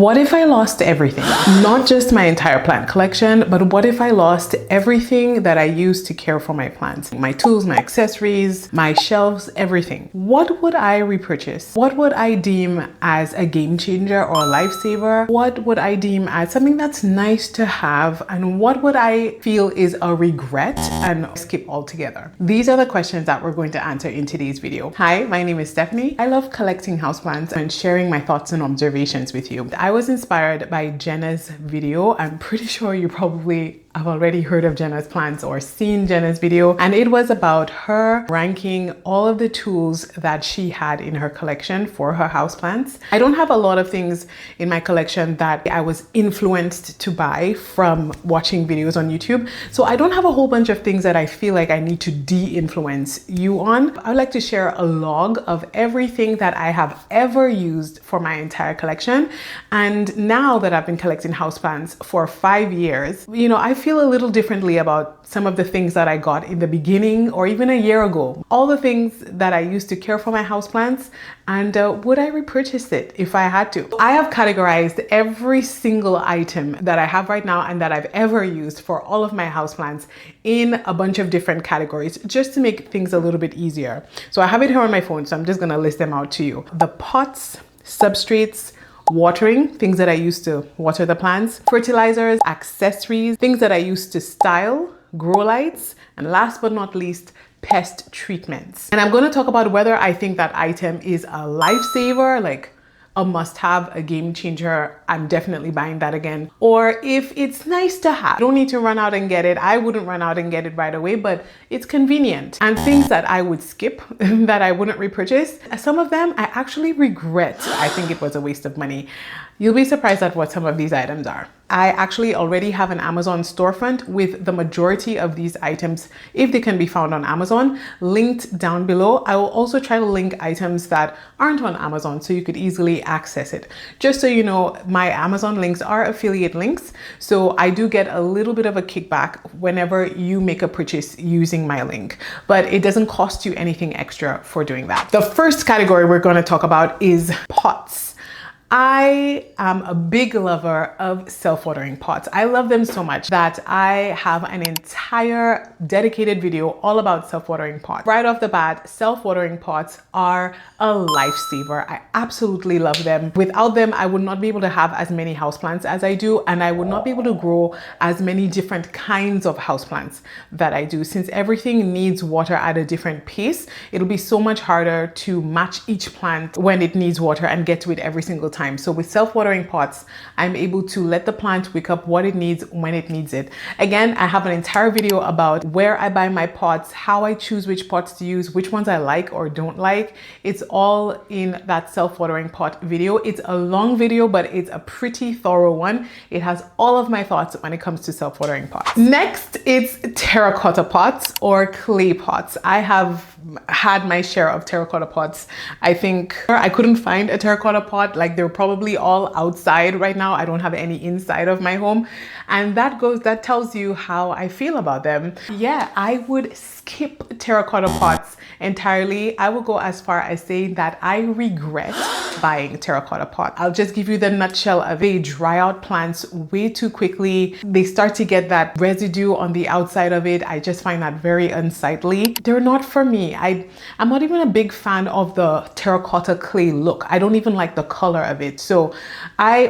What if I lost everything? Not just my entire plant collection, but what if I lost everything that I used to care for my plants? My tools, my accessories, my shelves, everything. What would I repurchase? What would I deem as a game changer or a lifesaver? What would I deem as something that's nice to have? And what would I feel is a regret and skip altogether? These are the questions that we're going to answer in today's video. Hi, my name is Stephanie. I love collecting houseplants and sharing my thoughts and observations with you. I was inspired by Jenna's video. I'm pretty sure you probably have already heard of Jenna's plants or seen Jenna's video, and it was about her ranking all of the tools that she had in her collection for her houseplants. I don't have a lot of things in my collection that I was influenced to buy from watching videos on YouTube, so I don't have a whole bunch of things that I feel like I need to de-influence you on. I would like to share a log of everything that I have ever used for my entire collection, and now that I've been collecting houseplants for 5 years, I feel a little differently about some of the things that I got in the beginning or even a year ago. All the things that I used to care for my houseplants, and would I repurchase it if I had to? I have categorized every single item that I have right now and that I've ever used for all of my houseplants in a bunch of different categories just to make things a little bit easier. So I have it here on my phone, so I'm just gonna list them out to you. The pots, substrates, watering, things that I used to water the plants, fertilizers, accessories, things that I used to style, grow lights, and last but not least, pest treatments. And I'm going to talk about whether I think that item is a lifesaver, like a must-have, a game changer, I'm definitely buying that again, or if it's nice to have. You don't need to run out and get it. I wouldn't run out and get it right away, but it's convenient. And things that I would skip, that I wouldn't repurchase, some of them I actually regret. I think it was a waste of money. You'll be surprised at what some of these items are. I actually already have an Amazon storefront with the majority of these items, if they can be found on Amazon, linked down below. I will also try to link items that aren't on Amazon so you could easily access it. Just so you know, my Amazon links are affiliate links, so I do get a little bit of a kickback whenever you make a purchase using my link, but it doesn't cost you anything extra for doing that. The first category we're going to talk about is pots. I am a big lover of self-watering pots. I love them so much that I have an entire dedicated video all about self-watering pots. Right off the bat, self-watering pots are a lifesaver. I absolutely love them. Without them, I would not be able to have as many houseplants as I do, and I would not be able to grow as many different kinds of houseplants that I do. Since everything needs water at a different pace, it'll be so much harder to match each plant when it needs water and get to it every single time. So with self-watering pots, I'm able to let the plant wake up what it needs when it needs it. Again, I have an entire video about where I buy my pots, how I choose which pots to use, which ones I like or don't like. It's all in that self-watering pot video. It's a long video, but it's a pretty thorough one. It has all of my thoughts when it comes to self-watering pots. Next, it's terracotta pots or clay pots. I have had my share of terracotta pots. I think I couldn't find a terracotta pot. Like, they're probably all outside right now. I don't have any inside of my home, and that tells you how I feel about them. Yeah, I would skip terracotta pots entirely. I will go as far as saying that I regret buying terracotta pot. I'll just give you the nutshell of it. They dry out plants way too quickly. They start to get that residue on the outside of it. I just find that very unsightly. They're not for me. I'm not even a big fan of the terracotta clay look. I don't even like the color of it. So I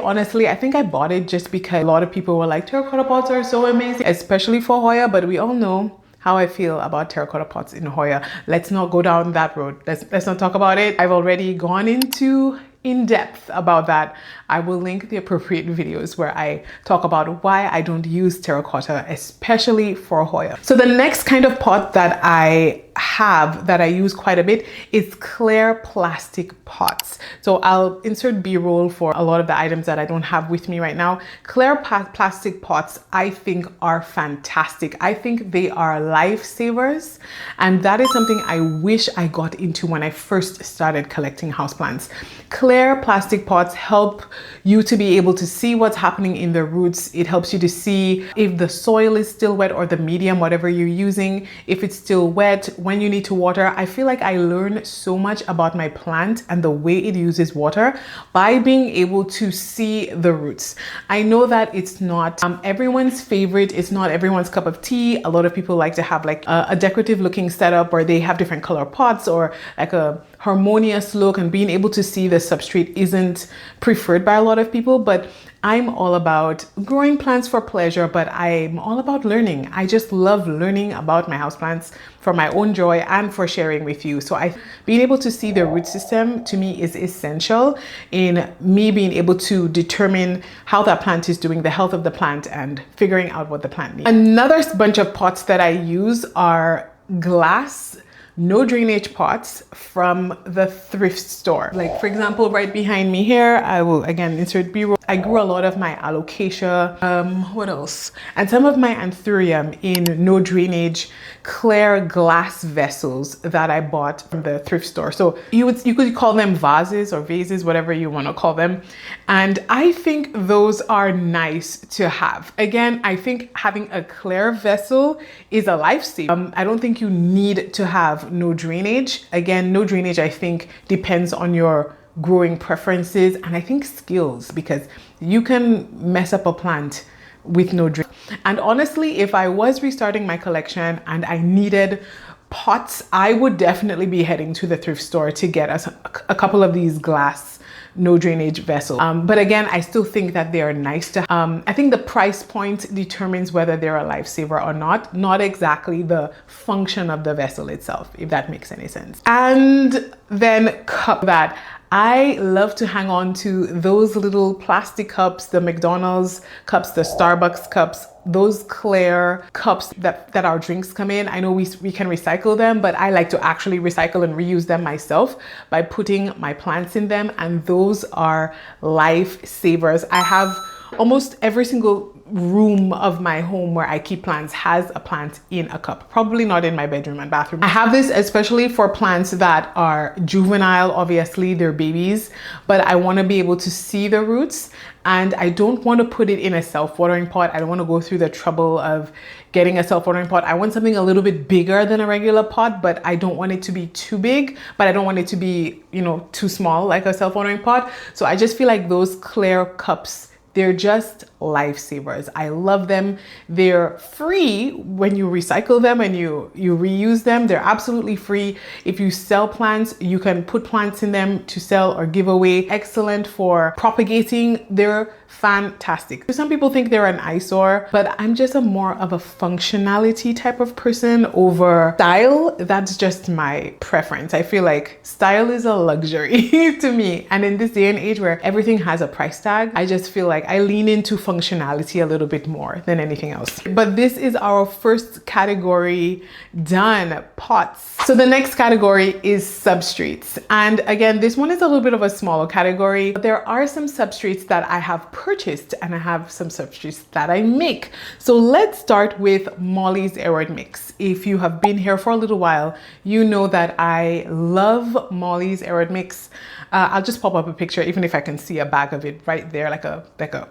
think I bought it just because a lot of people were like, terracotta pots are so amazing, especially for Hoya, but we all know how I feel about terracotta pots in Hoya. Let's not go down that road. Let's not talk about it. I've already gone into in depth about that. I will link the appropriate videos where I talk about why I don't use terracotta, especially for Hoya. So the next kind of pot that I have that I use quite a bit is clear plastic pots. So I'll insert B-roll for a lot of the items that I don't have with me right now. Clear plastic pots, I think, are fantastic. I think they are lifesavers, and that is something I wish I got into when I first started collecting houseplants. Clear plastic pots help you to be able to see what's happening in the roots. It helps you to see if the soil is still wet or the medium, whatever you're using, if it's still wet. when you need to water. I feel like I learn so much about my plant and the way it uses water by being able to see the roots. I know that it's not everyone's favorite, it's not everyone's cup of tea. A lot of people like to have like a decorative looking setup where they have different color pots or like a harmonious look, and being able to see the substrate isn't preferred by a lot of people. But I'm all about growing plants for pleasure, but I'm all about learning. I just love learning about my houseplants for my own joy and for sharing with you. So being able to see the root system to me is essential in me being able to determine how that plant is doing, the health of the plant, and figuring out what the plant needs. Another bunch of pots that I use are glass, no drainage pots from the thrift store. Like for example, right behind me here, I will again insert B-roll. I grew a lot of my Alocasia, what else? And some of my Anthurium in no drainage clear glass vessels that I bought from the thrift store. So you could call them vases or vases, whatever you want to call them. And I think those are nice to have. Again, I think having a clear vessel is a lifesaver. I don't think you need to have no drainage. Again, no drainage, I think, depends on your growing preferences and I think skills, because you can mess up a plant with no drainage. And honestly, if I was restarting my collection and I needed pots, I would definitely be heading to the thrift store to get us a couple of these glass no drainage vessels. But again, I still think that they are nice to I think the price point determines whether they're a lifesaver or not exactly the function of the vessel itself, if that makes any sense. And then cup that I love to hang on to those little plastic cups, the McDonald's cups, the Starbucks cups, those clear cups that our drinks come in. I know we can recycle them, but I like to actually recycle and reuse them myself by putting my plants in them, and those are lifesavers. I have almost every single room of my home where I keep plants has a plant in a cup. Probably not in my bedroom and bathroom. I have this especially for plants that are juvenile. Obviously they're babies, but I want to be able to see the roots, and I don't want to put it in a self-watering pot. I don't want to go through the trouble of getting a self-watering pot. I want something a little bit bigger than a regular pot, but I don't want it to be too big, but I don't want it to be, you know, too small like a self-watering pot. So I just feel like those clear cups, they're just lifesavers. I love them. They're free when you recycle them and you reuse them. They're absolutely free. If you sell plants, you can put plants in them to sell or give away. Excellent for propagating. They're fantastic. Some people think they're an eyesore, but I'm just more of a functionality type of person over style. That's just my preference. I feel like style is a luxury to me. And in this day and age where everything has a price tag, I just feel like I lean into functionality a little bit more than anything else. But this is our first category done, pots. So the next category is substrates. And again, this one is a little bit of a smaller category. There are some substrates that I have purchased and I have some substrates that I make. So let's start with Molly's Aeroid Mix. If you have been here for a little while, you know that I love Molly's Aeroid Mix. I'll just pop up a picture, even if I can see a bag of it right there, like a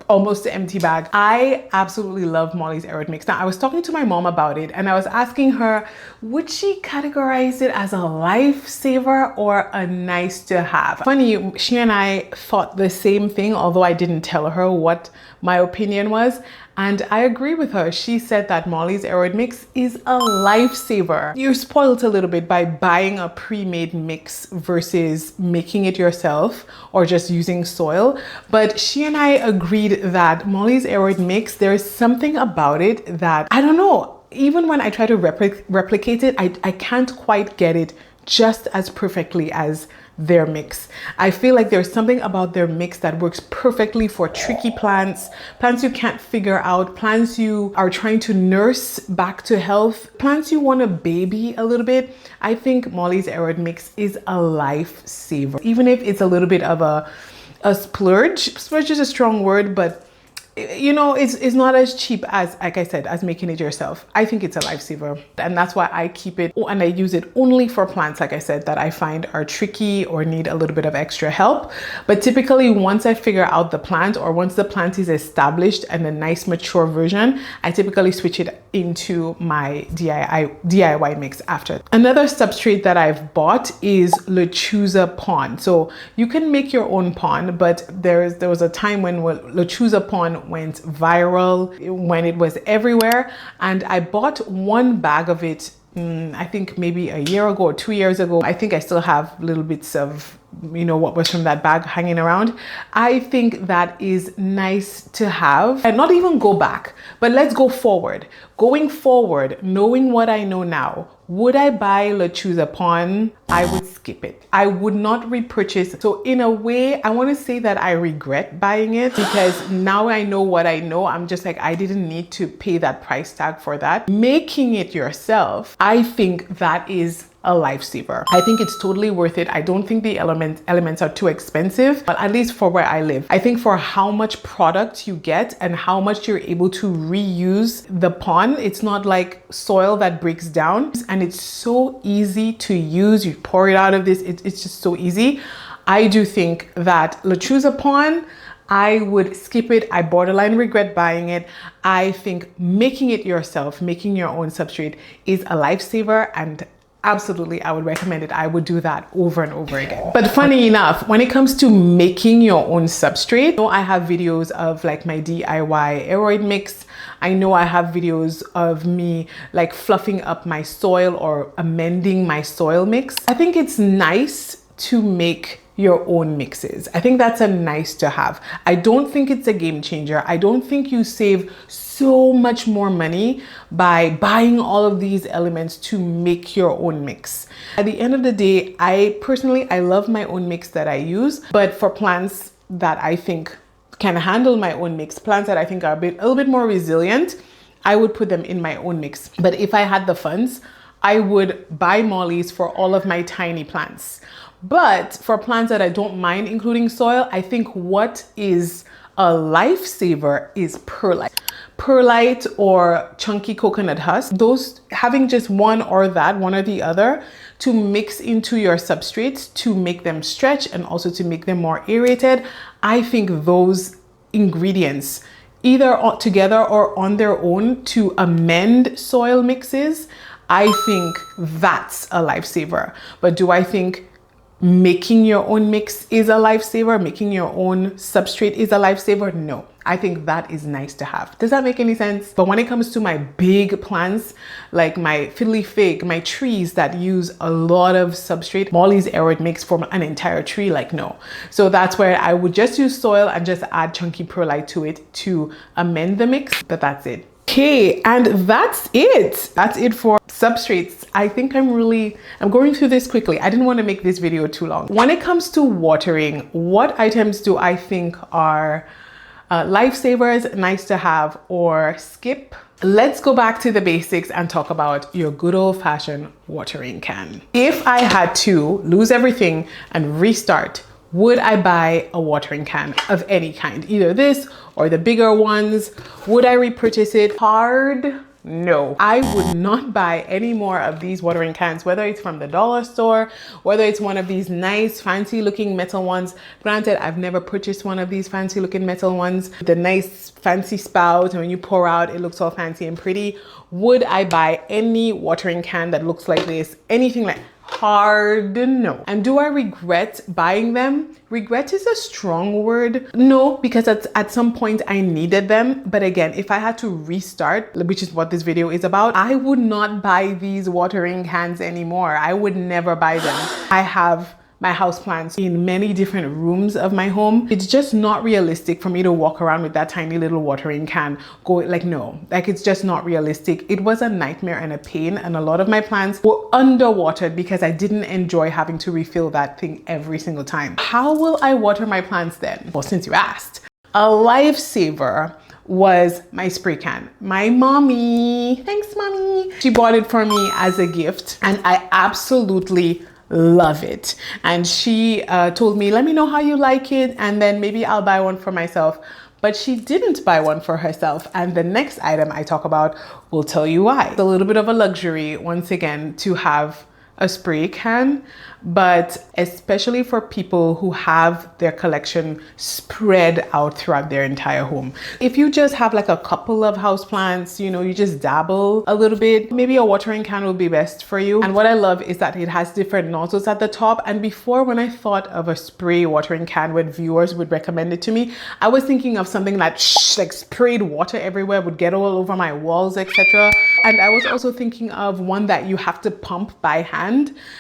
almost empty bag. I absolutely love Molly's Aeroid Mix. Now, I was talking to my mom about it and I was asking her, would she categorize it as a lifesaver or a nice to have? Funny, she and I thought the same thing, although I didn't tell her what my opinion was. And I agree with her. She said that Molly's Aeroid Mix is a lifesaver. You're spoiled a little bit by buying a pre-made mix versus making it yourself or just using soil. But she and I agreed that Molly's Aeroid Mix, there's something about it that, I don't know, even when I try to replicate it, I can't quite get it just as perfectly as their mix. I feel like there's something about their mix that works perfectly for tricky plants, plants you can't figure out, plants you are trying to nurse back to health, plants you want to baby a little bit. I think Molly's Aeroid Mix is a lifesaver. Even if it's a little bit of a splurge. Splurge is a strong word, but you know, it's not as cheap as, like I said, as making it yourself. I think it's a lifesaver, and that's why I keep it, and I use it only for plants, like I said, that I find are tricky or need a little bit of extra help. But typically once I figure out the plant, or once the plant is established and a nice mature version, I typically switch it into my DIY mix after. Another substrate that I've bought is Lechuza Pond. So you can make your own pond, but there was a time when Lechuza Pond went viral, when it was everywhere, and I bought one bag of it, I think maybe a year ago or 2 years ago. I think I still have little bits of, you know, what was from that bag hanging around. I think that is nice to have, and not even go back, but let's go forward. Going forward, knowing what I know now, would I buy Lechuza Pond? I would skip it. I would not repurchase. So in a way, I want to say that I regret buying it, because now I know what I know. I'm just like, I didn't need to pay that price tag for that. Making it yourself, I think that is a lifesaver. I think it's totally worth it. I don't think the elements are too expensive, but at least for where I live, I think for how much product you get and how much you're able to reuse the pond, it's not like soil that breaks down, and it's so easy to use. You pour it out of this, it's just so easy. I do think that Lechuza Pond, I would skip it. I borderline regret buying it. I think making it yourself, making your own substrate, is a lifesaver, and absolutely, I would recommend it. I would do that over and over again. But funny enough, when it comes to making your own substrate, I have videos of like my DIY aeroid mix. I know I have videos of me like fluffing up my soil or amending my soil mix. I think it's nice to make your own mixes. I think that's a nice to have. I don't think it's a game changer. I don't think you save so much more money by buying all of these elements to make your own mix. At the end of the day, I love my own mix that I use, but for plants that I think can handle my own mix, plants that I think are a little bit more resilient, I would put them in my own mix. But if I had the funds, I would buy mollies for all of my tiny plants. But for plants that I don't mind including soil, I think what is a lifesaver is perlite. Perlite or chunky coconut husk, those, having just one or the other to mix into your substrates to make them stretch and also to make them more aerated. I think those ingredients, either together or on their own, to amend soil mixes, I think that's a lifesaver. But do I think making your own mix is a lifesaver? Making your own substrate is a lifesaver? No. I think that is nice to have. Does that make any sense? But when it comes to my big plants, like my fiddly fig, my trees that use a lot of substrate, Molly's aeroid mix for an entire tree, like no. So that's where I would just use soil and just add chunky perlite to it to amend the mix, but that's it. Okay, and that's it. That's it for substrates. I think I'm going through this quickly. I didn't want to make this video too long. When it comes to watering, what items do I think are lifesavers, nice to have, or skip? Let's go back to the basics and talk about your good old-fashioned watering can. If I had to lose everything and restart, would I buy a watering can of any kind? Either this or the bigger ones. Would I repurchase it? Hard no. I would not buy any more of these watering cans, whether it's from the dollar store, whether it's one of these nice fancy looking metal ones. Granted, I've never purchased one of these fancy looking metal ones. The nice fancy spout, and when you pour out, it looks all fancy and pretty. Would I buy any watering can that looks like this? Anything like hard no. And do I regret buying them? Regret is a strong word. No, because at some point I needed them. But again, if I had to restart, which is what this video is about, I would not buy these watering cans anymore. I would never buy them. I have my houseplants in many different rooms of my home. It's just not realistic for me to walk around with that tiny little watering can it's just not realistic. It was a nightmare and a pain, and a lot of my plants were underwatered because I didn't enjoy having to refill that thing every single time. How will I water my plants then? Well, since you asked, a lifesaver was my spray can. My mommy, thanks mommy, she bought it for me as a gift, and I absolutely love it. And she told me, let me know how you like it, and then maybe I'll buy one for myself. but she didn't buy one for herself. And the next item I talk about will tell you why. It's a little bit of a luxury, once again, to have a spray can, but especially for people who have their collection spread out throughout their entire home. If you just have like a couple of houseplants, you know, you just dabble a little bit, maybe a watering can will be best for you. And what I love is that it has different nozzles at the top. And before, when I thought of a spray watering can when viewers would recommend it to me, I was thinking of something that like sprayed water everywhere, would get all over my walls, etc. And I was also thinking of one that you have to pump by hand.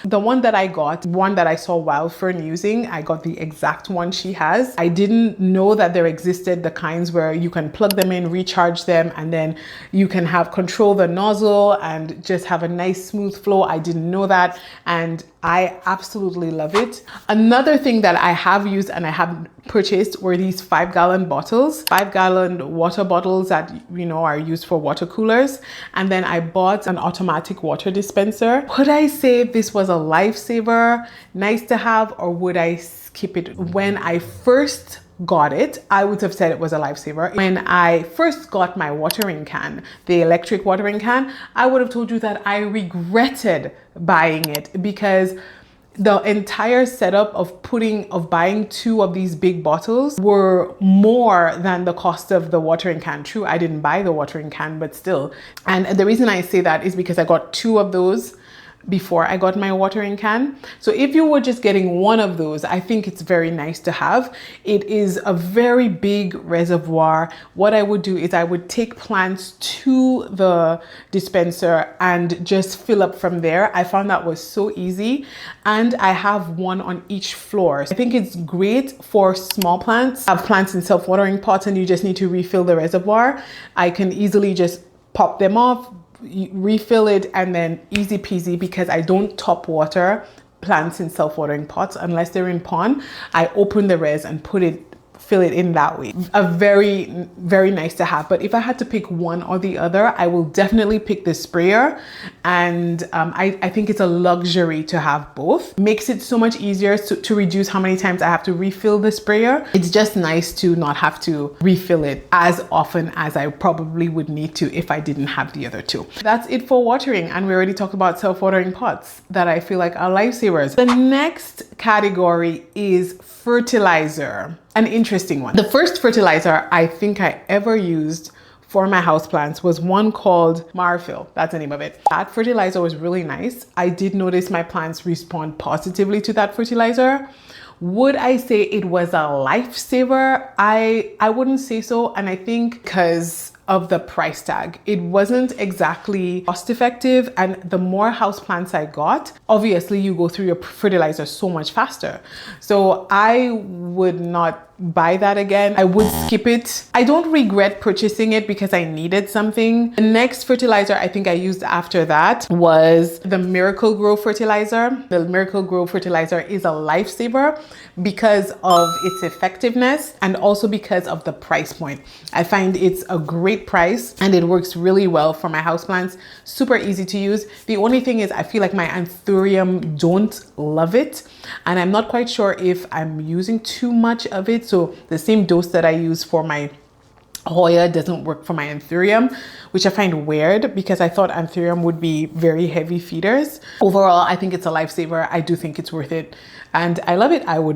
The one that I got, one that I saw Wild Fern using, I got the exact one she has. I didn't know that there existed the kinds where you can plug them in, recharge them, and then you can have control the nozzle and just have a nice smooth flow. I didn't know that, and I absolutely love it. Another thing that I have used and I have purchased were these 5-gallon bottles, 5-gallon water bottles that, you know, are used for water coolers. And then I bought an automatic water dispenser. Would I say this was a lifesaver, nice to have, or would I skip it? When I first got it, I would have said it was a lifesaver. When I first got my watering can, the electric watering can, I would have told you that I regretted buying it, because the entire setup of buying 2 of these big bottles were more than the cost of the watering can. True, I didn't buy the watering can, but still. And the reason I say that is because I got 2 of those before I got my watering can. So if you were just getting one of those, I think it's very nice to have. It is a very big reservoir. What I would do is I would take plants to the dispenser and just fill up from there. I found that was so easy, and I have one on each floor. I think it's great for small plants. I have plants in self-watering pots and you just need to refill the reservoir. I can easily just pop them off, refill it, and then easy peasy, because I don't top water plants in self-watering pots unless they're in pond. I open the res and fill it in that way. A very, very nice to have. But if I had to pick one or the other, I will definitely pick the sprayer. And I think it's a luxury to have both. Makes it so much easier to reduce how many times I have to refill the sprayer. It's just nice to not have to refill it as often as I probably would need to if I didn't have the other 2. That's it for watering. And we already talked about self-watering pots that I feel like are lifesavers. The next category is fertilizer. An interesting one. The first fertilizer I think I ever used for my houseplants was one called Marfil. That's the name of it. That fertilizer was really nice. I did notice my plants respond positively to that fertilizer. Would I say it was a lifesaver? I wouldn't say so. And I think because of the price tag, it wasn't exactly cost effective. And the more houseplants I got, obviously you go through your fertilizer so much faster. So I would not buy that again. I would skip it. I don't regret purchasing it because I needed something. The next fertilizer I think I used after that was the Miracle Grow fertilizer. The Miracle Grow fertilizer is a lifesaver because of its effectiveness and also because of the price point. I find it's a great price and it works really well for my houseplants. Super easy to use. The only thing is I feel like my Anthurium don't love it, and I'm not quite sure if I'm using too much of it. So the same dose that I use for my Hoya doesn't work for my Anthurium, which I find weird because I thought Anthurium would be very heavy feeders. Overall, I think it's a lifesaver. I do think it's worth it and I love it. I will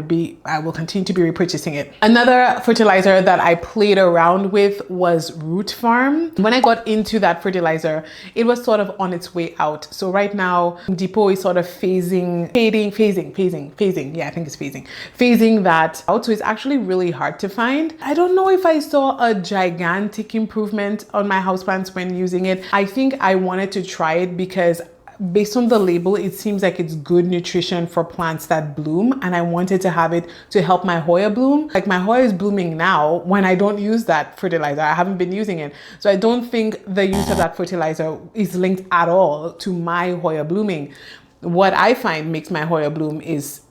continue to be repurchasing it. Another fertilizer that I played around with was Root Farm. When I got into that fertilizer, it was sort of on its way out. So right now, Depot is sort of phasing that out. So it's actually really hard to find. I don't know if I saw a gigantic improvement on my houseplants when using it. I think I wanted to try it because based on the label, it seems like it's good nutrition for plants that bloom, and I wanted to have it to help my Hoya bloom. Like my Hoya is blooming now when I don't use that fertilizer. I haven't been using it. So I don't think the use of that fertilizer is linked at all to my Hoya blooming. What I find makes my Hoya bloom is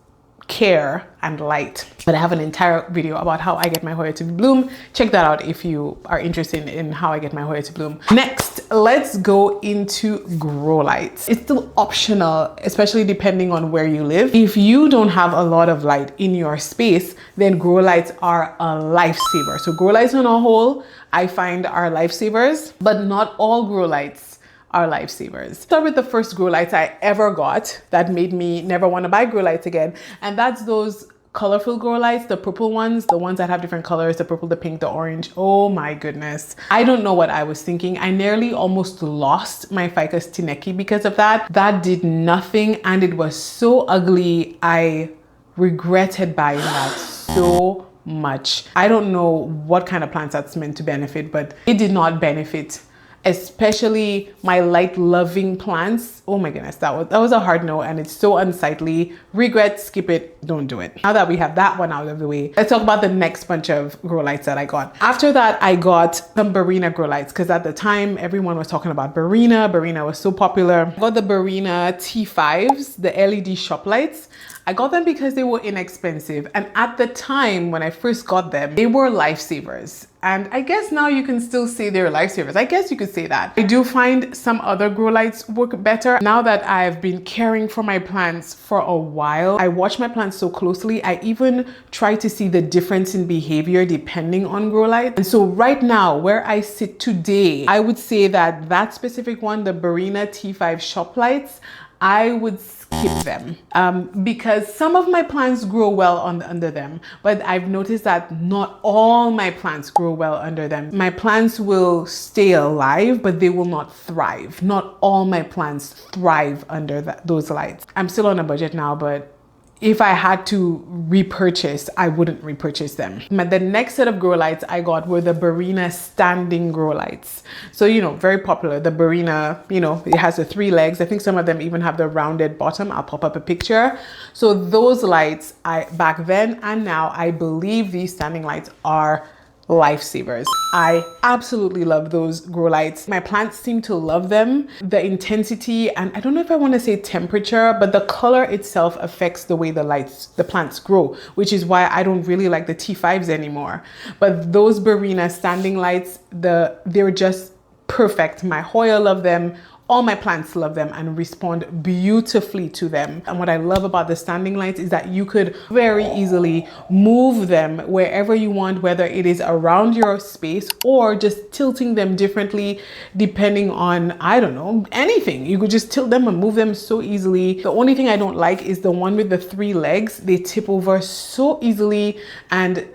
care and light. But I have an entire video about how I get my Hoya to bloom. Check that out if you are interested in how I get my Hoya to bloom. Next, let's go into grow lights. It's still optional, especially depending on where you live. If you don't have a lot of light in your space, then grow lights are a lifesaver. So grow lights on a whole, I find are lifesavers, but not all grow lights are lifesavers. Start with the first grow lights I ever got that made me never want to buy grow lights again. And that's those colorful grow lights, the purple ones, the ones that have different colors, the purple, the pink, the orange. Oh my goodness. I don't know what I was thinking. I nearly almost lost my Ficus tineki because of that. That did nothing and it was so ugly. I regretted buying that so much. I don't know what kind of plants that's meant to benefit, but it did not benefit, especially my light loving plants. Oh my goodness, that was a hard no, and it's so unsightly. Regret, skip it, don't do it. Now that we have that one out of the way, let's talk about the next bunch of grow lights that I got. After that, I got some Barina grow lights because at the time everyone was talking about Barina. Barina was so popular. I got the Barina T5s, the LED shop lights. I got them because they were inexpensive, and at the time when I first got them, they were lifesavers. And I guess now you can still say they're lifesavers. I guess you could say that. I do find some other grow lights work better. Now that I've been caring for my plants for a while, I watch my plants so closely. I even try to see the difference in behavior depending on grow light. And so right now, where I sit today, I would say that that specific one, the Barina T5 shop lights, I would skip them because some of my plants grow well under them, but I've noticed that not all my plants grow well under them. My plants will stay alive, but they will not thrive. Not all my plants thrive under those lights. I'm still on a budget now, but if I had to repurchase, I wouldn't repurchase them. But the next set of grow lights I got were the Barina standing grow lights. So, you know, very popular. The Barina, you know, it has the 3 legs. I think some of them even have the rounded bottom. I'll pop up a picture. So those lights, back then and now, I believe these standing lights are lifesavers. I absolutely love those grow lights. My plants seem to love them. The intensity, and I don't know if I want to say temperature, but the color itself affects the way the plants grow, which is why I don't really like the T5s anymore. But those Barina standing lights, they're just perfect. My Hoya love them. All my plants love them and respond beautifully to them. And what I love about the standing lights is that you could very easily move them wherever you want, whether it is around your space or just tilting them differently depending on, I don't know, anything. You could just tilt them and move them so easily. The only thing I don't like is the one with the 3 legs. They tip over so easily, and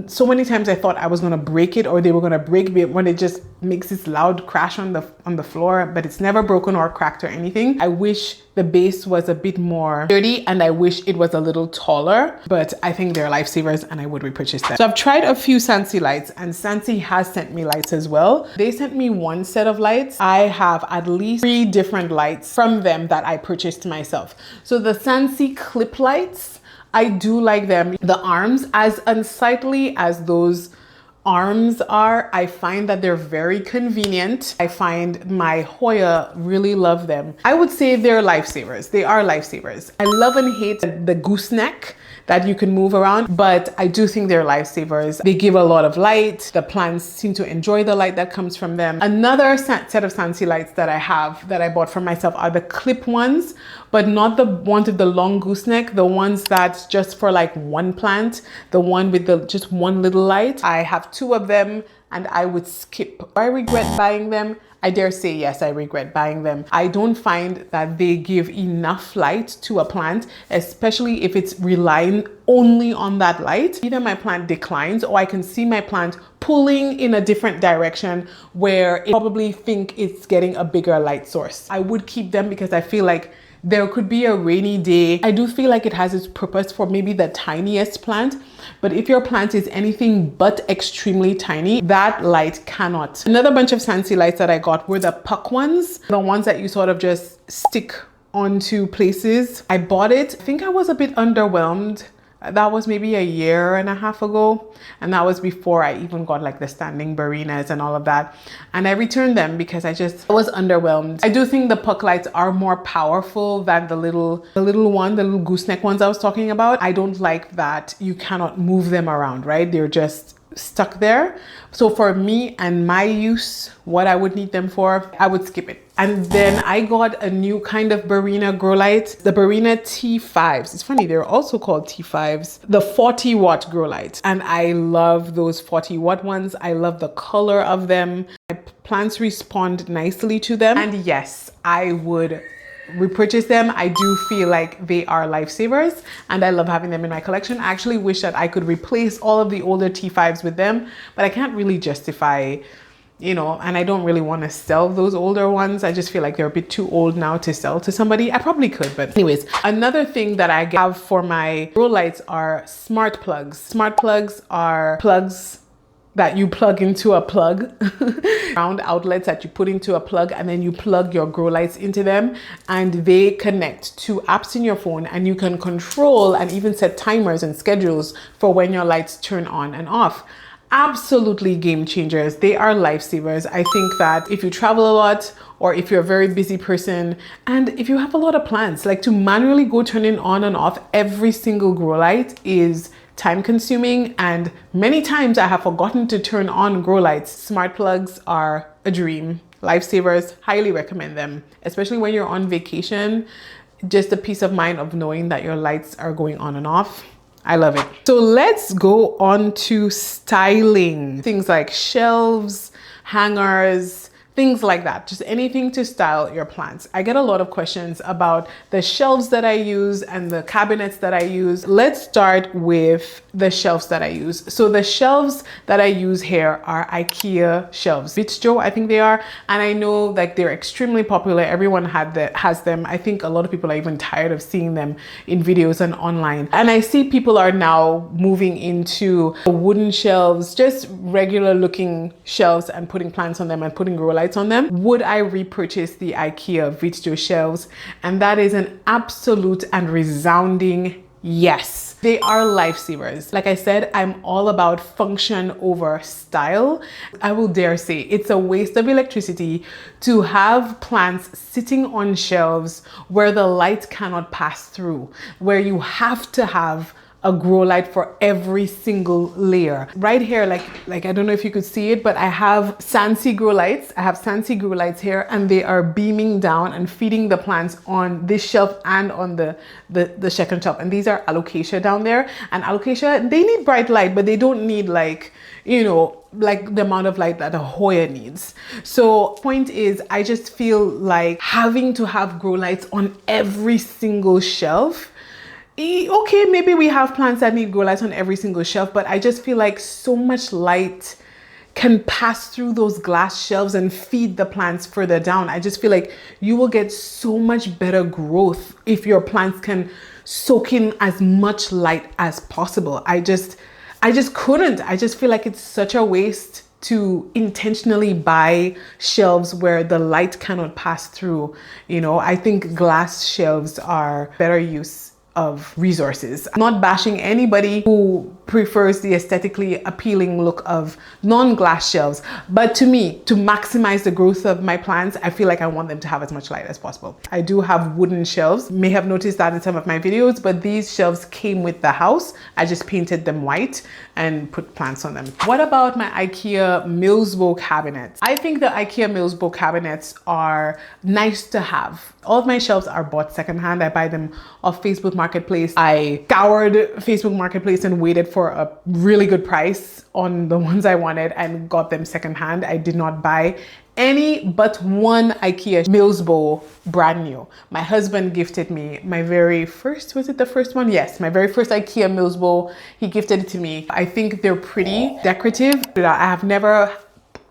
so many times I thought I was gonna break it or they were gonna break me when it just makes this loud crash on the floor, but it's never broken or cracked or anything. I wish the base was a bit more sturdy and I wish it was a little taller, but I think they're lifesavers and I would repurchase them. So I've tried a few Sansi lights, and Sansi has sent me lights as well. They sent me 1 set of lights. I have at least 3 different lights from them that I purchased myself. So the Sansi clip lights, I do like them. The arms, as unsightly as those arms are, I find that they're very convenient. I find my Hoya really love them. I would say they're lifesavers. They are lifesavers. I love and hate the gooseneck that you can move around, but I do think they're lifesavers. They give a lot of light. The plants seem to enjoy the light that comes from them. Another set of Sansi lights that I have that I bought for myself are the clip ones, but not the ones with the long gooseneck, the ones that's just for like one plant, the one with just one little light. I have 2 of them and I would skip. Do I regret buying them? I dare say yes, I regret buying them. I don't find that they give enough light to a plant, especially if it's relying only on that light. Either my plant declines or I can see my plant pulling in a different direction where it probably think it's getting a bigger light source. I would keep them because I feel like there could be a rainy day. I do feel like it has its purpose for maybe the tiniest plant, but if your plant is anything but extremely tiny, that light cannot. Another bunch of Sansi lights that I got were the puck ones, the ones that you sort of just stick onto places. I bought it. I think I was a bit underwhelmed That was maybe a year and a half ago. And that was before I even got like the standing Barinas and all of that. And I returned them because I was underwhelmed. I do think the puck lights are more powerful than the little gooseneck ones I was talking about. I don't like that you cannot move them around, right? They're just stuck there. So for me and my use, what I would need them for, I would skip it. And then I got a new kind of Barina grow light, the Barina T5s. It's funny, they're also called T5s, the 40-watt grow light. And I love those 40-watt ones. I love the color of them. My plants respond nicely to them. And yes, I would repurchase them. I do feel like they are lifesavers and I love having them in my collection. I actually wish that I could replace all of the older T5s with them, but I can't really justify, you know, and I don't really want to sell those older ones. I just feel like they're a bit too old now to sell to somebody. I probably could, but anyways, another thing that I have for my grow lights are smart plugs. Smart plugs are plugs that you plug into a plug, round outlets that you put into a plug, and then you plug your grow lights into them and they connect to apps in your phone, and you can control and even set timers and schedules for when your lights turn on and off. Absolutely game changers. They are lifesavers. I think that if you travel a lot, or if you're a very busy person, and if you have a lot of plants, like to manually go turning on and off every single grow light is time consuming, and many times I have forgotten to turn on grow lights. Smart plugs are a dream. Lifesavers, highly recommend them, especially when you're on vacation. Just the peace of mind of knowing that your lights are going on and off. I love it. So let's go on to styling. Things like shelves, hangers, things like that. Just anything to style your plants. I get a lot of questions about the shelves that I use and the cabinets that I use. Let's start with the shelves that I use. So the shelves that I use here are IKEA shelves. Vitjo, I think they are. And I know like they're extremely popular. Everyone has them. I think a lot of people are even tired of seeing them in videos and online. And I see people are now moving into wooden shelves, just regular looking shelves, and putting plants on them and putting grow lights on them. Would I repurchase the IKEA Vitjo shelves? And that is an absolute and resounding yes. They are lifesavers. Like I said, I'm all about function over style. I will dare say it's a waste of electricity to have plants sitting on shelves where the light cannot pass through, where you have to have a grow light for every single layer. Right here, like I don't know if you could see it, but I have Sansi grow lights. I have Sansi grow lights here, and they are beaming down and feeding the plants on this shelf and on the second shelf. And these are Alocasia down there. And Alocasia, they need bright light, but they don't need like, you know, like the amount of light that a Hoya needs. So point is, I just feel like having to have grow lights on every single shelf. Okay, maybe we have plants that need grow lights on every single shelf, but I just feel like so much light can pass through those glass shelves and feed the plants further down. I just feel like you will get so much better growth if your plants can soak in as much light as possible. I just couldn't. I just feel like it's such a waste to intentionally buy shelves where the light cannot pass through. You know, I think glass shelves are better use of resources. I'm not bashing anybody who prefers the aesthetically appealing look of non-glass shelves, but to me, to maximize the growth of my plants, I feel like I want them to have as much light as possible. I do have wooden shelves. You may have noticed that in some of my videos, but these shelves came with the house. I just painted them white and put plants on them. What about my IKEA Millsbo cabinets? I think the IKEA Millsbo cabinets are nice to have. All of my shelves are bought secondhand. I buy them off Facebook Marketplace. I scoured Facebook Marketplace and waited for a really good price on the ones I wanted and got them secondhand. I did not buy any but one IKEA Millsbo brand new. My husband gifted me my very first, was it the first one? Yes, my very first IKEA Millsbo. He gifted it to me. I think they're pretty decorative. I have never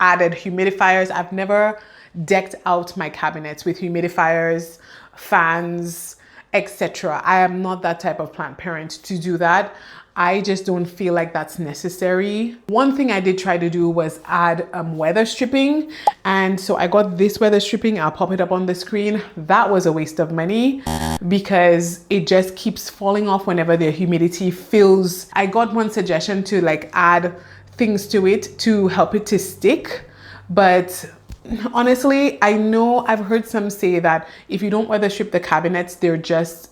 added humidifiers. I've never decked out my cabinets with humidifiers, fans, etc. I am not that type of plant parent to do that. I just don't feel like that's necessary. One thing I did try to do was add weather stripping. And so I got this weather stripping. I'll pop it up on the screen. That was a waste of money because it just keeps falling off whenever the humidity fills. I got one suggestion to like add things to it to help it to stick. But honestly, I know I've heard some say that if you don't weather strip the cabinets, they're just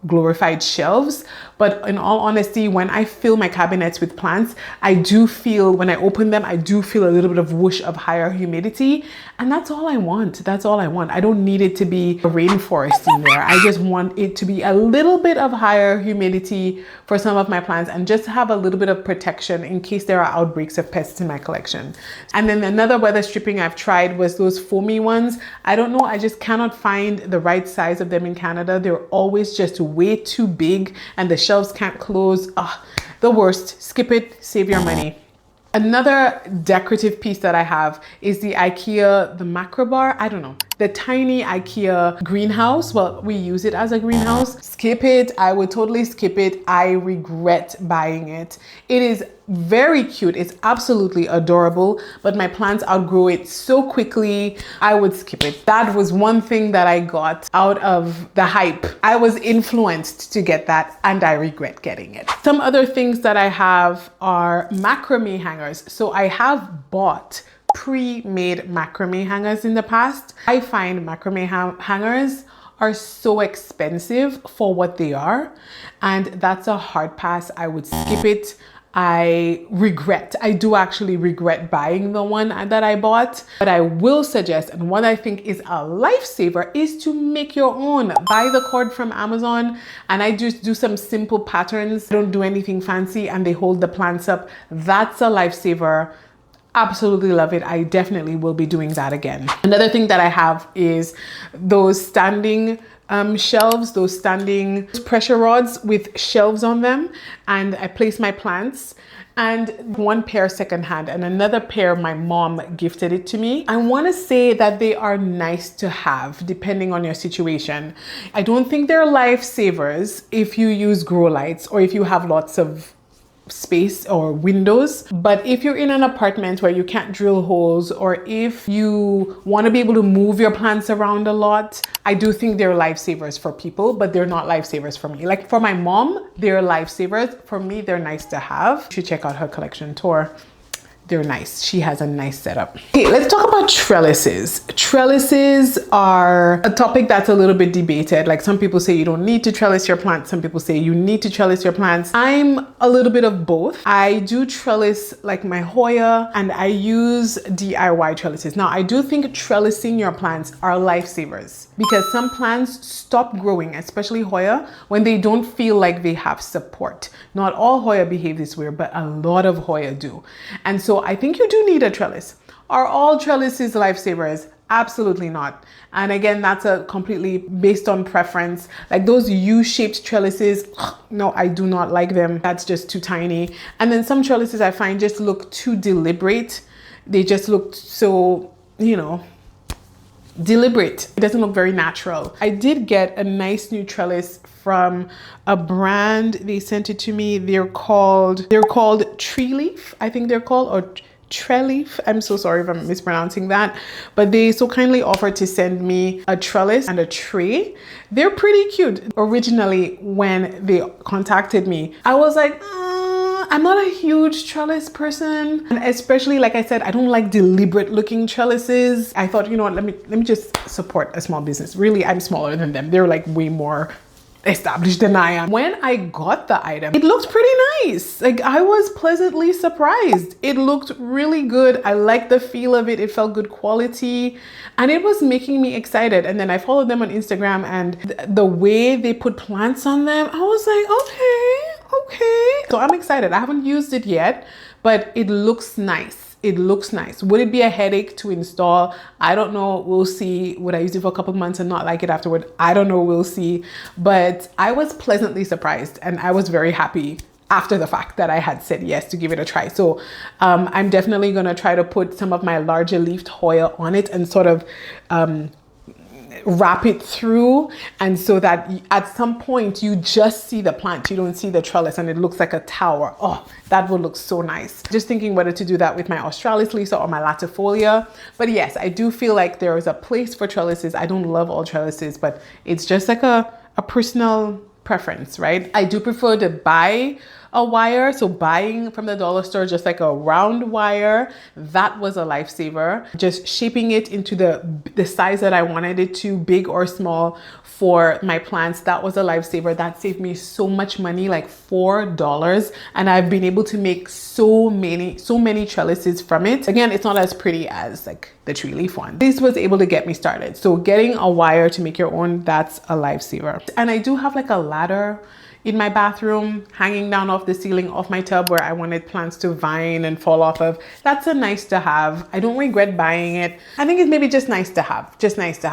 glorified shelves. But in all honesty, when I fill my cabinets with plants, I do feel, when I open them, I do feel a little bit of whoosh of higher humidity. And that's all I want. That's all I want. I don't need it to be a rainforest in there. I just want it to be a little bit of higher humidity for some of my plants and just have a little bit of protection in case there are outbreaks of pests in my collection. And then another weather stripping I've tried was those foamy ones. I don't know, I just cannot find the right size of them in Canada. They're always just way too big and the shelves can't close. The worst. Skip it, save your money. Another decorative piece that I have is the IKEA, the macro bar. I don't know, the tiny IKEA greenhouse. Well, we use it as a greenhouse. Skip it. I would totally skip it. I regret buying it. It is very cute. It's absolutely adorable, but my plants outgrow it so quickly. I would skip it. That was one thing that I got out of the hype. I was influenced to get that and I regret getting it. Some other things that I have are macrame hangers. So I have bought pre-made macrame hangers in the past. I find macrame hangers are so expensive for what they are, and that's a hard pass. I would skip it. I do actually regret buying the one that I bought, but I will suggest, and what I think is a lifesaver, is to make your own. Buy the cord from Amazon, and I just do some simple patterns. I don't do anything fancy, and they hold the plants up. That's a lifesaver. Absolutely love it. I definitely will be doing that again. Another thing that I have is those standing shelves, those standing pressure rods with shelves on them, and I place my plants. And one pair secondhand and another pair my mom gifted it to me. I want to say that they are nice to have depending on your situation. I don't think they're lifesavers if you use grow lights or if you have lots of space or windows, but if you're in an apartment where you can't drill holes, or if you want to be able to move your plants around a lot, I do think they're lifesavers for people, but they're not lifesavers for me. Like for my mom, they're lifesavers. For me, they're nice to have. You should check out her collection tour. They're nice. She has a nice setup. Okay, let's talk about trellises. Trellises are a topic that's a little bit debated. Like some people say you don't need to trellis your plants. Some people say you need to trellis your plants. I'm a little bit of both. I do trellis like my Hoya, and I use DIY trellises. Now, I do think trellising your plants are lifesavers because some plants stop growing, especially Hoya, when they don't feel like they have support. Not all Hoya behave this way, but a lot of Hoya do. And so I think you do need a trellis. Are all trellises lifesavers? Absolutely not. And again, that's a completely based on preference. Like those U-shaped trellises, no, I do not like them. That's just too tiny. And then some trellises I find just look too deliberate. They just look so, you know, deliberate. It doesn't look very natural. I did get a nice new trellis from a brand. They sent it to me. They're called Tree Leaf, I think they're called, or Treleaf. I'm so sorry if I'm mispronouncing that, but they so kindly offered to send me a trellis and a tray. They're pretty cute. Originally, when they contacted me, I was like, I'm not a huge trellis person, and especially, like I said, I don't like deliberate looking trellises. I thought, you know what, let me just support a small business. Really, I'm smaller than them. They're like way more established than I am. When I got the item, it looked pretty nice. Like I was pleasantly surprised. It looked really good. I liked the feel of it. It felt good quality and it was making me excited. And then I followed them on Instagram, and the way they put plants on them, I was like, okay. So I'm excited. I haven't used it yet, but it looks nice. It looks nice. Would it be a headache to install? I don't know. We'll see. Would I use it for a couple of months and not like it afterward? I don't know. We'll see. But I was pleasantly surprised, and I was very happy after the fact that I had said yes to give it a try. So I'm definitely going to try to put some of my larger leafed Hoya on it and sort of wrap it through, and so that at some point you just see the plant, you don't see the trellis, and it looks like a tower. Oh, that would look so nice. Just thinking whether to do that with my Australis Lisa or my Latifolia. But yes, I do feel like there is a place for trellises. I don't love all trellises, but it's just like a personal preference, right? I do prefer to buy a wire. So buying from the dollar store, just like a round wire, that was a lifesaver. Just shaping it into the size that I wanted it to, big or small, for my plants, that was a lifesaver. That saved me so much money, like $4. And I've been able to make so many trellises from it. Again, it's not as pretty as like the tree leaf one. This was able to get me started. So getting a wire to make your own, that's a lifesaver. And I do have like a ladder in my bathroom hanging down off the ceiling of my tub where I wanted plants to vine and fall off of. That's a nice to have. I don't regret buying it. I think it's maybe just nice to have,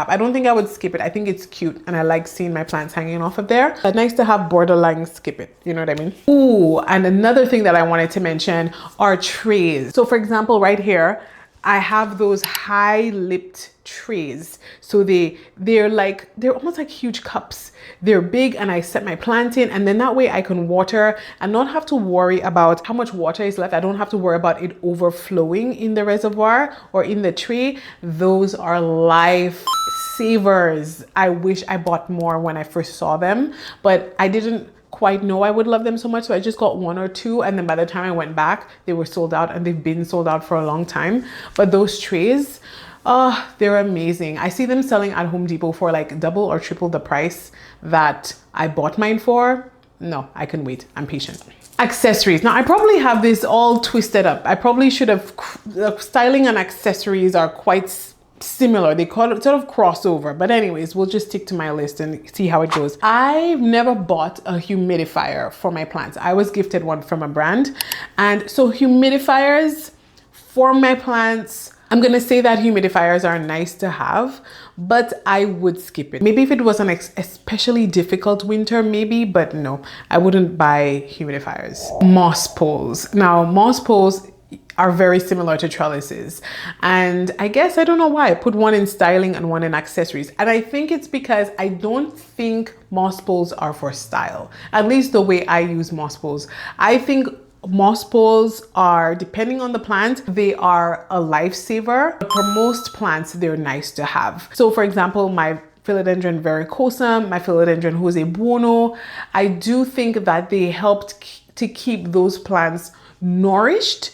I don't think I would skip it. I think it's cute and I like seeing my plants hanging off of there. But nice to have, borderline skip it, you know what I mean? Ooh, and another thing that I wanted to mention are trays. So for example, right here, I have those high-lipped trays. So they're almost like huge cups. They're big, and I set my plant in, and then that way I can water and not have to worry about how much water is left. I don't have to worry about it overflowing in the reservoir or in the tray. Those are lifesavers. I wish I bought more when I first saw them, but I didn't quite know I would love them so much, so I just got 1 or 2, and then by the time I went back they were sold out, and they've been sold out for a long time. But those trays, they're amazing. I see them selling at Home Depot for like double or triple the price that I bought mine for. No, I can wait. I'm patient. Accessories. Now I probably have this all twisted up. I probably should have, styling and accessories are quite similar. They call it sort of crossover, but anyways, we'll just stick to my list and see how it goes. I've never bought a humidifier for my plants. I was gifted one from a brand, and so humidifiers for my plants, I'm gonna say that humidifiers are nice to have, but I would skip it. Maybe if it was an especially difficult winter, maybe, but no, I wouldn't buy humidifiers. Moss poles. Now moss poles are very similar to trellises, and I guess I don't know why I put one in styling and one in accessories, and I think it's because I don't think moss poles are for style, at least the way I use moss poles. I think moss poles are, depending on the plant, they are a lifesaver. For most plants, they're nice to have. So for example, my Philodendron verrucosum, my Philodendron Jose Buono, I do think that they helped to keep those plants nourished.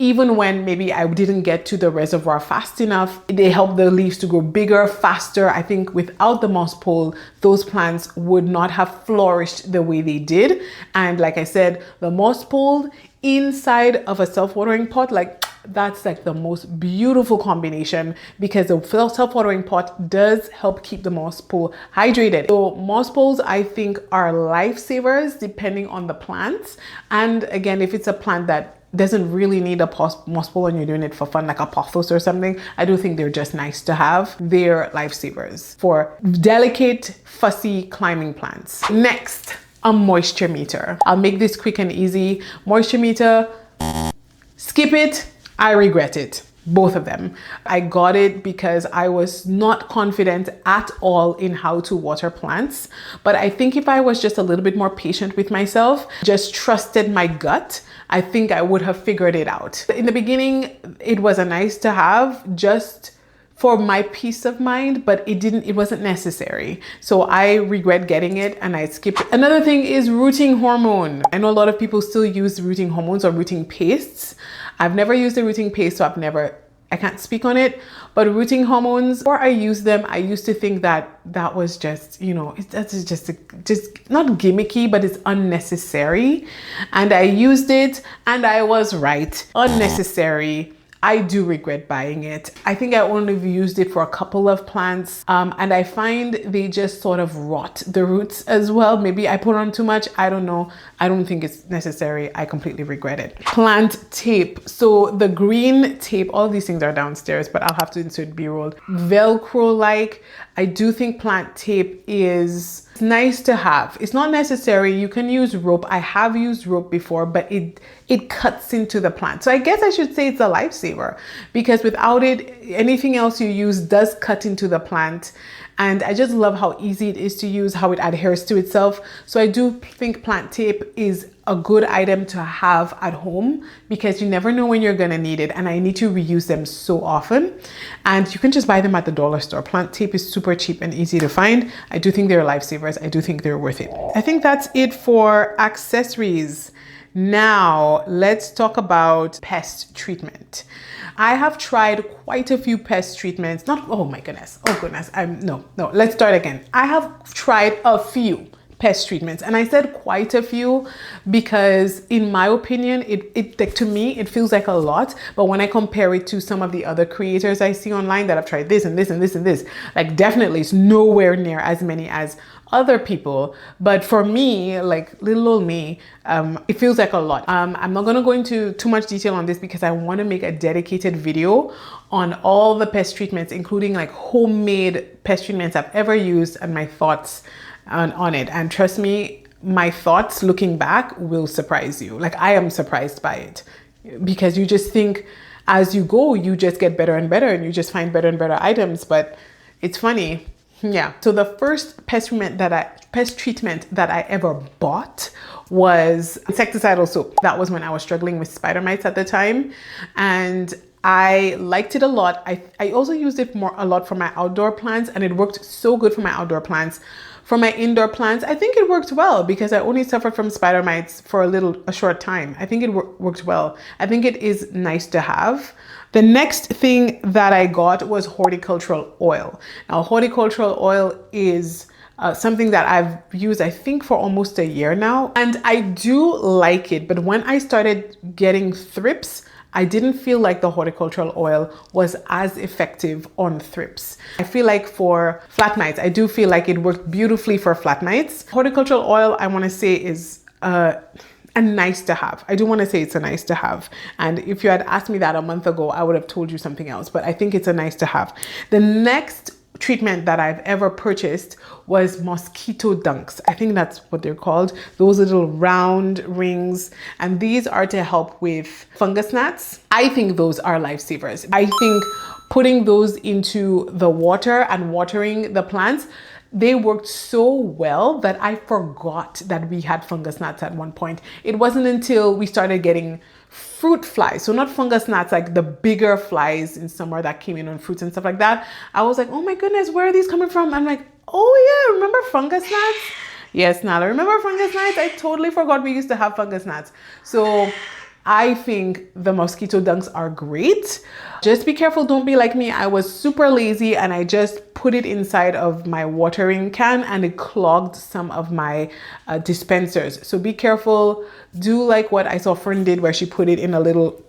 Even when maybe I didn't get to the reservoir fast enough, they help the leaves to grow bigger, faster. I think without the moss pole, those plants would not have flourished the way they did. And like I said, the moss pole inside of a self-watering pot, like that's like the most beautiful combination, because the self-watering pot does help keep the moss pole hydrated. So moss poles, I think, are lifesavers depending on the plant. And again, if it's a plant that doesn't really need a moss pole and you're doing it for fun, like a pothos or something, I do think they're just nice to have. They're lifesavers for delicate, fussy climbing plants. Next, a moisture meter. I'll make this quick and easy. Moisture meter, skip it, I regret it. Both of them. I got it because I was not confident at all in how to water plants. But I think if I was just a little bit more patient with myself, just trusted my gut, I think I would have figured it out. In the beginning, it was a nice to have just for my peace of mind, but it wasn't necessary. So I regret getting it and I skipped it. Another thing is rooting hormone. I know a lot of people still use rooting hormones or rooting pastes. I've never used a rooting paste, so I can't speak on it, but rooting hormones, before I used them, I used to think that that was just, you know, that's just not gimmicky, but it's unnecessary. And I used it and I was right. Unnecessary. I do regret buying it. I think I only used it for a couple of plants, and I find they just sort of rot the roots as well. Maybe I put on too much, I don't know. I don't think it's necessary. I completely regret it. Plant tape. So the green tape, all these things are downstairs, but I'll have to insert B-roll. Velcro-like. I do think plant tape is nice to have. It's not necessary. You can use rope. I have used rope before, but it cuts into the plant. So I guess I should say it's a lifesaver, because without it, anything else you use does cut into the plant. And I just love how easy it is to use, how it adheres to itself. So I do think plant tape is a good item to have at home because you never know when you're gonna need it, and I need to reuse them so often. And you can just buy them at the dollar store. Plant tape is super cheap and easy to find. I do think they're lifesavers. I do think they're worth it. I think that's it for accessories. Now let's talk about pest treatment. I have tried quite a few pest treatments. Oh my goodness. Oh goodness. No, let's start again. I have tried a few pest treatments, and I said quite a few because in my opinion, to me, it feels like a lot. But when I compare it to some of the other creators I see online that have tried this and this and this and this, like definitely it's nowhere near as many as other people. But for me, like little old me, it feels like a lot. I'm not going to go into too much detail on this because I want to make a dedicated video on all the pest treatments, including like homemade pest treatments I've ever used and my thoughts on it. And trust me, my thoughts looking back will surprise you. Like I am surprised by it because you just think as you go, you just get better and better and you just find better and better items. But it's funny. Yeah. So the first pest treatment that I ever bought was insecticidal soap. That was when I was struggling with spider mites at the time. And I liked it a lot. I also used it a lot for my outdoor plants, and it worked so good for my outdoor plants. For my indoor plants, I think it worked well because I only suffered from spider mites for a short time. I think it worked well. I think it is nice to have. The next thing that I got was horticultural oil. Now, horticultural oil is something that I've used, I think, for almost a year now. And I do like it. But when I started getting thrips, I didn't feel like the horticultural oil was as effective on thrips. I feel like for flat mites, I do feel like it worked beautifully for flat mites. Horticultural oil, I want to say, is a nice to have. I do want to say it's a nice to have. And if you had asked me that a month ago, I would have told you something else, but I think it's a nice to have. The next treatment that I've ever purchased was mosquito dunks. I think that's what they're called. Those little round rings. And these are to help with fungus gnats. I think those are lifesavers. I think putting those into the water and watering the plants, they worked so well that I forgot that we had fungus gnats at one point. It wasn't until we started getting fruit flies, so not fungus gnats, like the bigger flies in summer that came in on fruits and stuff like that. I was like, oh my goodness, where are these coming from? I'm like, oh yeah, remember fungus gnats? Yes, Nala, remember fungus gnats? I totally forgot we used to have fungus gnats. So I think the mosquito dunks are great. Just be careful, don't be like me. I was super lazy and I just put it inside of my watering can and it clogged some of my dispensers. So be careful. Do like what I saw Fern did, where she put it in a little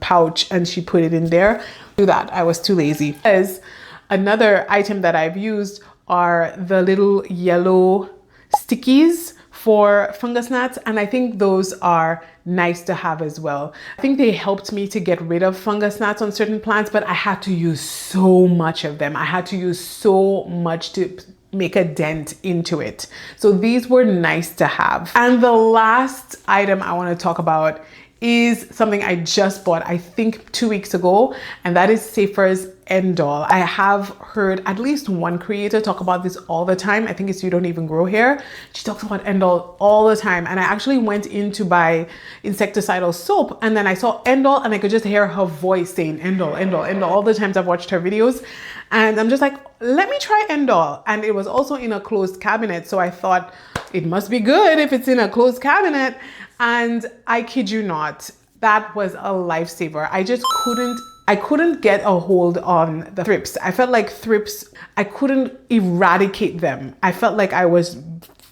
pouch and she put it in there. Do that. I was too lazy. As another item that I've used are the little yellow stickies for fungus gnats, and I think those are nice to have as well. I think they helped me to get rid of fungus gnats on certain plants, but I had to use so much of them. I had to use so much to make a dent into it. So these were nice to have. And the last item I want to talk about is something I just bought, I think 2 weeks ago, and that is SAVER's Endol. I have heard at least one creator talk about this all the time. I think it's You Don't Even Grow Hair. She talks about Endol all the time. And I actually went in to buy insecticidal soap, and then I saw Endol and I could just hear her voice saying Endol, Endol, Endol all the times I've watched her videos. And I'm just like, let me try Endol. And it was also in a closed cabinet. So I thought it must be good if it's in a closed cabinet. And I kid you not, that was a lifesaver. I couldn't get a hold on the thrips. I felt like thrips, I couldn't eradicate them. I felt like I was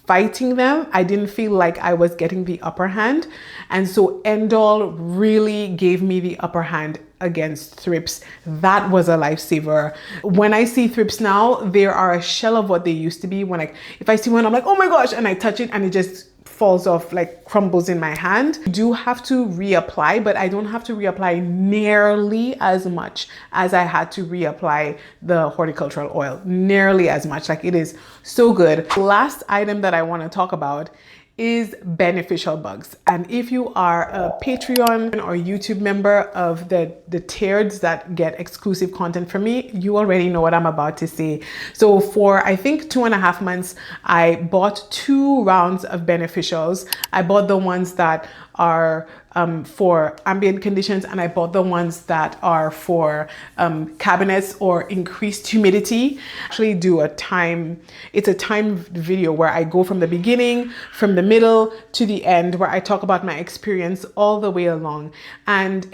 fighting them. I didn't feel like I was getting the upper hand. And so Endol really gave me the upper hand against thrips. That was a lifesaver. When I see thrips now, they are a shell of what they used to be. If I see one, I'm like, oh my gosh, and I touch it and it just falls off, like crumbles in my hand. You do have to reapply, but I don't have to reapply nearly as much as I had to reapply the horticultural oil. Nearly as much. Like, it is so good. Last item that I want to talk about is beneficial bugs. And if you are a Patreon or YouTube member of the tiered that get exclusive content from me, you already know what I'm about to say. So for, I think, 2.5 months, I bought 2 rounds of beneficials. I bought the ones that are for ambient conditions, and I bought the ones that are for cabinets or increased humidity. Actually do it's a timed video where I go from the beginning, from the middle to the end, where I talk about my experience all the way along. And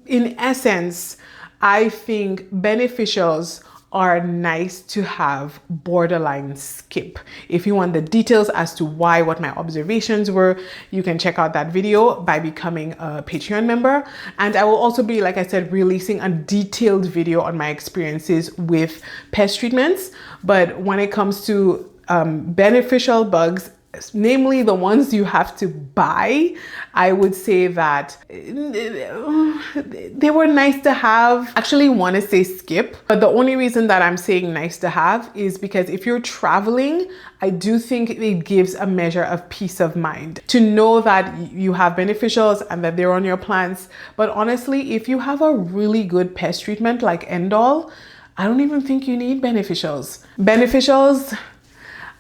in essence, I think beneficials are nice to have, borderline skip. If you want the details as to why, what my observations were, you can check out that video by becoming a Patreon member. And I will also be, like I said, releasing a detailed video on my experiences with pest treatments. But when it comes to beneficial bugs, namely the ones you have to buy, I would say that they were nice to have. Actually want to say skip, but the only reason that I'm saying nice to have is because if you're traveling, I do think it gives a measure of peace of mind to know that you have beneficials and that they're on your plants. But honestly, if you have a really good pest treatment like Endol, I don't even think you need beneficials. Beneficials,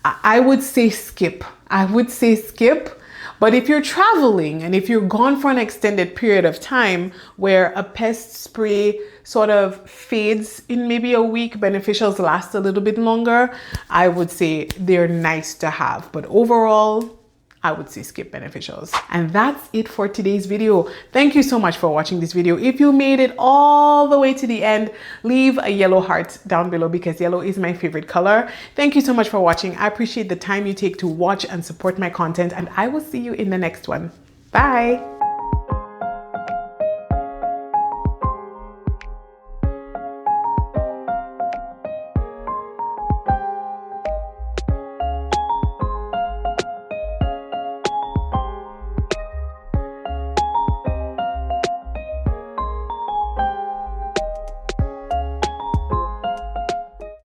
I would say skip. I would say skip. But if you're traveling and if you're gone for an extended period of time where a pest spray sort of fades in maybe a week, beneficials last a little bit longer, I would say they're nice to have. But overall, I would say skip beneficials. And that's it for today's video. Thank you so much for watching this video. If you made it all the way to the end, leave a yellow heart down below because yellow is my favorite color. Thank you so much for watching. I appreciate the time you take to watch and support my content, and I will see you in the next one. Bye.